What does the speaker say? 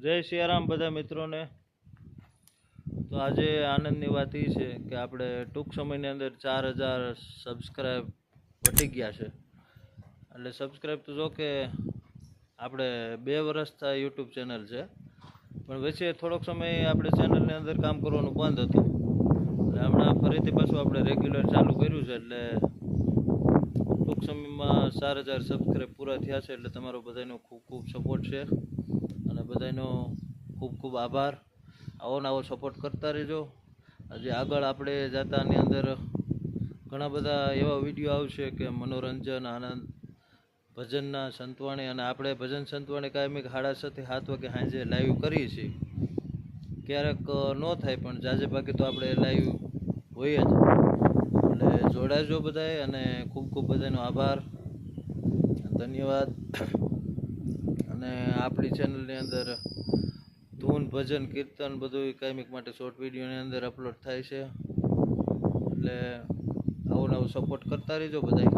જય સિયારામ બધા મિત્રોને। તો આજે આનંદની વાત એ છે કે આપણે ટૂંક સમયની અંદર 4000 સબસ્ક્રાઈબ વટી ગયા છે। એટલે સબસ્ક્રાઈબ તો જો કે આપણે 2 વર્ષથી યુટ્યુબ ચેનલ છે, પણ વચ્ચે થોડોક સમય આપણે ચેનલની અંદર કામ કરવાનું બંધ હતું। એટલે હમણાં ફરીથી પાછું આપણે રેગ્યુલર ચાલુ કર્યું છે। એટલે ટૂંક સમયમાં 4000 સબસ્ક્રાઈબ પૂરા થયા છે। એટલે તમારો બધાનો ખૂબ ખૂબ સપોર્ટ છે અને બધાનો ખૂબ ખૂબ આભાર। આવો ને આવો સપોર્ટ કરતા રહેજો। હજી આગળ આપણે જાતાની અંદર ઘણા બધા એવા વિડીયો આવશે કે મનોરંજન, આનંદ, ભજનના, સંતવાણી, અને આપણે ભજન સંતવાણી કાયમિક 6:30 થી 7 વાગે સાંજે લાઈવ કરીએ છીએ। ક્યારેક ન થાય પણ જાજે બાકી તો આપણે લાઈવ હોય જ। એટલે જોડાજો બધાએ અને ખૂબ ખૂબ બધાનો આભાર, ધન્યવાદ। અને આપણી ચેનલની અંદર ધૂન, ભજન, કીર્તન બધું કાયમિક માટે શોર્ટ વિડીયોની અંદર અપલોડ થાય છે। એટલે આવો નવો સપોર્ટ કરતા રહેજો બધાય।